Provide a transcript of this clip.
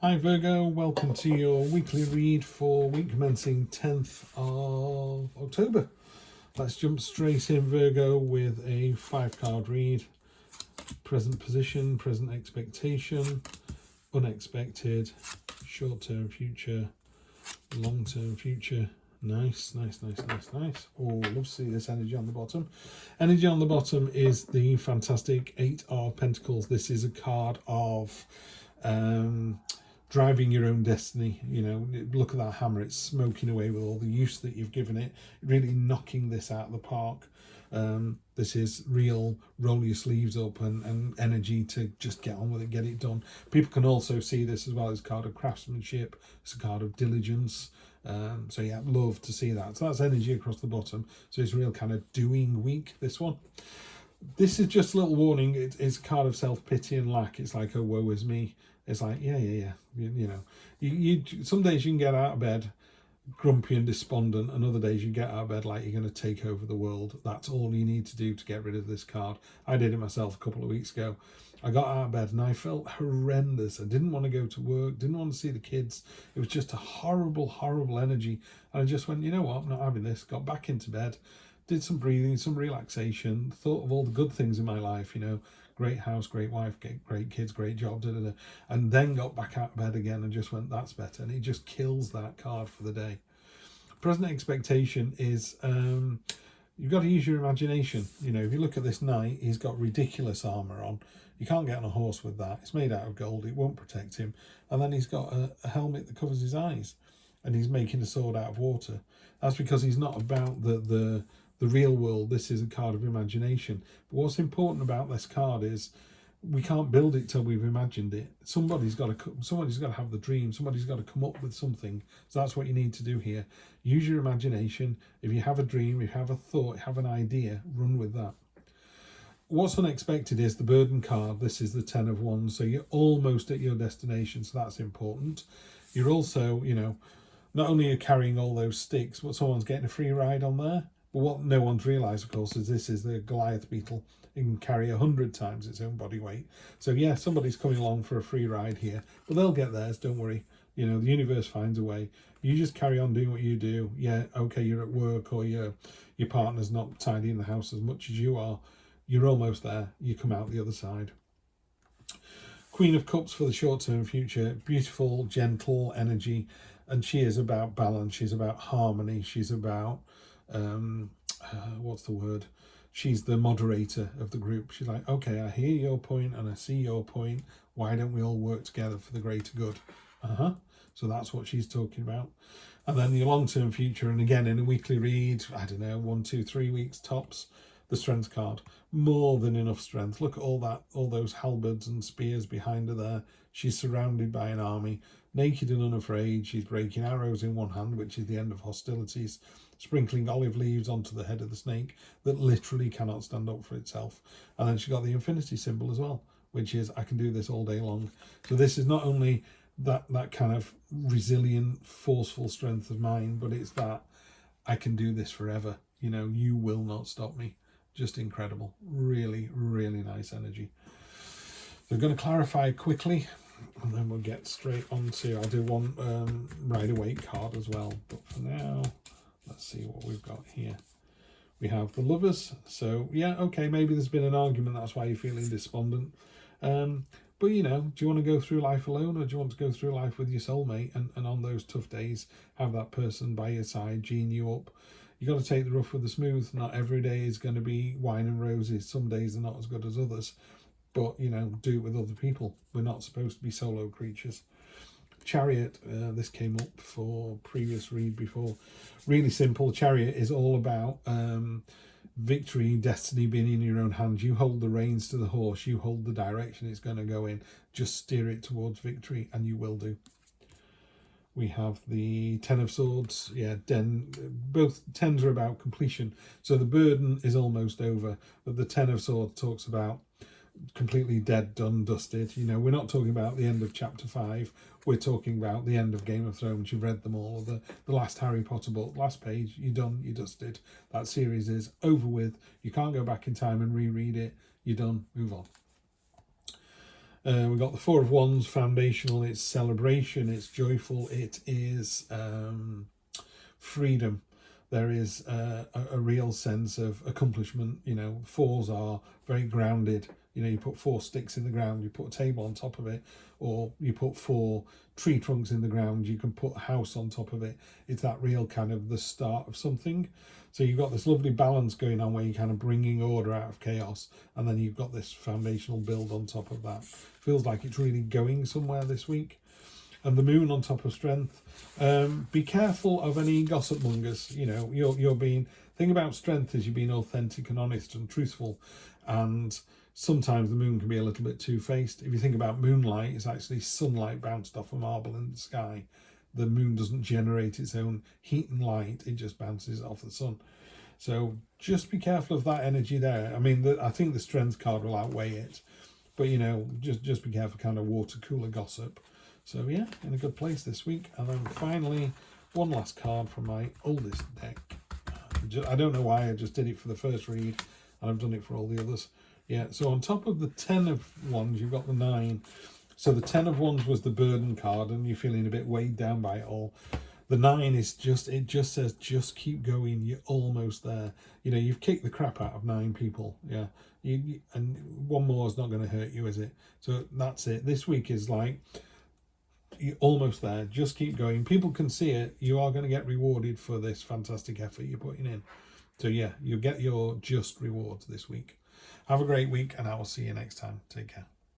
Hi Virgo, welcome to your weekly read for week commencing 10th of October. Let's jump straight in, Virgo, with a 5-card read. Present position, present expectation, unexpected, short-term future, long-term future. Nice. Oh, love to see this energy on the bottom. Energy on the bottom is the fantastic 8 of Pentacles. This is a card of driving your own destiny. You know, look at that hammer, it's smoking away with all the use that you've given it, really knocking this out of the park. This is real roll your sleeves up and energy to just get on with it, get it done. People can also see this as well as a card of craftsmanship. It's a card of diligence. So yeah, love to see that. So that's energy across the bottom. So it's real kind of doing week, this one. This is just a little warning. It's a card of self-pity and lack. It's like, oh, woe is me. It's like, yeah. You know, you some days you can get out of bed grumpy and despondent, and other days you get out of bed like you're going to take over the world. That's all you need to do to get rid of this card. I did it myself a couple of weeks ago. I got out of bed and I felt horrendous. I didn't want to go to work, didn't want to see the kids. It was just a horrible energy. And I just went, you know what, I'm not having this. Got back into bed, did some breathing, some relaxation, thought of all the good things in my life, you know, great house, great wife, great kids, great job, and then got back out of bed again and just went, that's better. And it just kills that card for the day. Present expectation is you've got to use your imagination. You know, if you look at this knight, he's got ridiculous armor on. You can't get on a horse with that. It's made out of gold. It won't protect him. And then he's got a helmet that covers his eyes, and he's making a sword out of water. That's because he's not about the real world. This is a card of imagination. But what's important about this card is we can't build it till we've imagined it. Somebody's got to have the dream. Somebody's got to come up with something. So that's what you need to do here. Use your imagination. If you have a dream, if you have a thought, have an idea, run with that. What's unexpected is the burden card. This is the 10 of Wands. So you're almost at your destination. So that's important. You're also, you know, not only are you carrying all those sticks, but someone's getting a free ride on there. But what no one's realised, of course, is this is the Goliath beetle. It can carry 100 times its own body weight. So yeah, somebody's coming along for a free ride here, but they'll get theirs, don't worry. You know, the universe finds a way. You just carry on doing what you do. Yeah, okay, you're at work or your partner's not tidying the house as much as you are. You're almost there. You come out the other side. Queen of Cups for the short-term future. Beautiful, gentle energy. And she is about balance. She's about harmony. She's about, what's the word? She's the moderator of the group. She's like, okay, I hear your point and I see your point. Why don't we all work together for the greater good? So that's what she's talking about. And then the long-term future, and again in a weekly read, I don't know, 1, 2, 3 weeks tops, the strength card. More than enough strength. Look at all those halberds and spears behind her there. She's surrounded by an army, naked and unafraid. She's breaking arrows in one hand, which is the end of hostilities, sprinkling olive leaves onto the head of the snake that literally cannot stand up for itself. And then she got the infinity symbol as well, which is I can do this all day long. So this is not only that kind of resilient, forceful strength of mind, but it's that I can do this forever. You know, you will not stop me. Just incredible. Really nice energy. So I'm going to clarify quickly, and then we'll get straight on to, I'll do one Rider-Waite card as well. But for now, let's see what we've got here. We have the Lovers. So yeah, okay, maybe there's been an argument. That's why you're feeling despondent. But, you know, do you want to go through life alone, or do you want to go through life with your soulmate and on those tough days, have that person by your side, geeing you up? You got to take the rough with the smooth. Not every day is going to be wine and roses. Some days are not as good as others. But, you know, do it with other people. We're not supposed to be solo creatures. Chariot, this came up for previous read before. Really simple. Chariot is all about victory, destiny being in your own hands. You hold the reins to the horse. You hold the direction it's going to go in. Just steer it towards victory, and you will do. We have the 10 of Swords. Yeah, both 10s are about completion. So the burden is almost over, but the 10 of Swords talks about completely dead, done, dusted. You know, we're not talking about the end of chapter 5. We're talking about the end of Game of Thrones. You've read them all. The last Harry Potter book, last page, you're done, you're dusted. That series is over with. You can't go back in time and reread it. You're done, move on. We've got the Four of Wands, foundational, it's celebration, it's joyful, it is freedom. There is a real sense of accomplishment. You know, fours are very grounded. You know, you put 4 sticks in the ground, you put a table on top of it, or you put 4 tree trunks in the ground, you can put a house on top of it. It's that real kind of the start of something. So you've got this lovely balance going on where you're kind of bringing order out of chaos, and then you've got this foundational build on top of that. Feels like it's really going somewhere this week. And the moon on top of strength. Be careful of any gossip mongers. You know, you're being, thing about strength is you're being authentic and honest and truthful, and sometimes the moon can be a little bit two-faced. If you think about moonlight, it's actually sunlight bounced off a marble in the sky. The moon doesn't generate its own heat and light, it just bounces off the sun. So just be careful of that energy there. I mean, I think the strength card will outweigh it, but you know, just be careful kind of water cooler gossip. So yeah, in a good place this week. And then finally, one last card from my oldest deck. I don't know why, I just did it for the first read, and I've done it for all the others. Yeah, so on top of the 10 of Wands, you've got the 9. So the 10 of Wands was the burden card, and you're feeling a bit weighed down by it all. The 9 is just, it just says, just keep going, you're almost there. You know, you've kicked the crap out of 9 people, yeah. And one more is not going to hurt you, is it? So that's it. This week is like, you're almost there, just keep going. People can see it. You are going to get rewarded for this fantastic effort you're putting in. So yeah, you'll get your just rewards this week. Have a great week, and I will see you next time. Take care.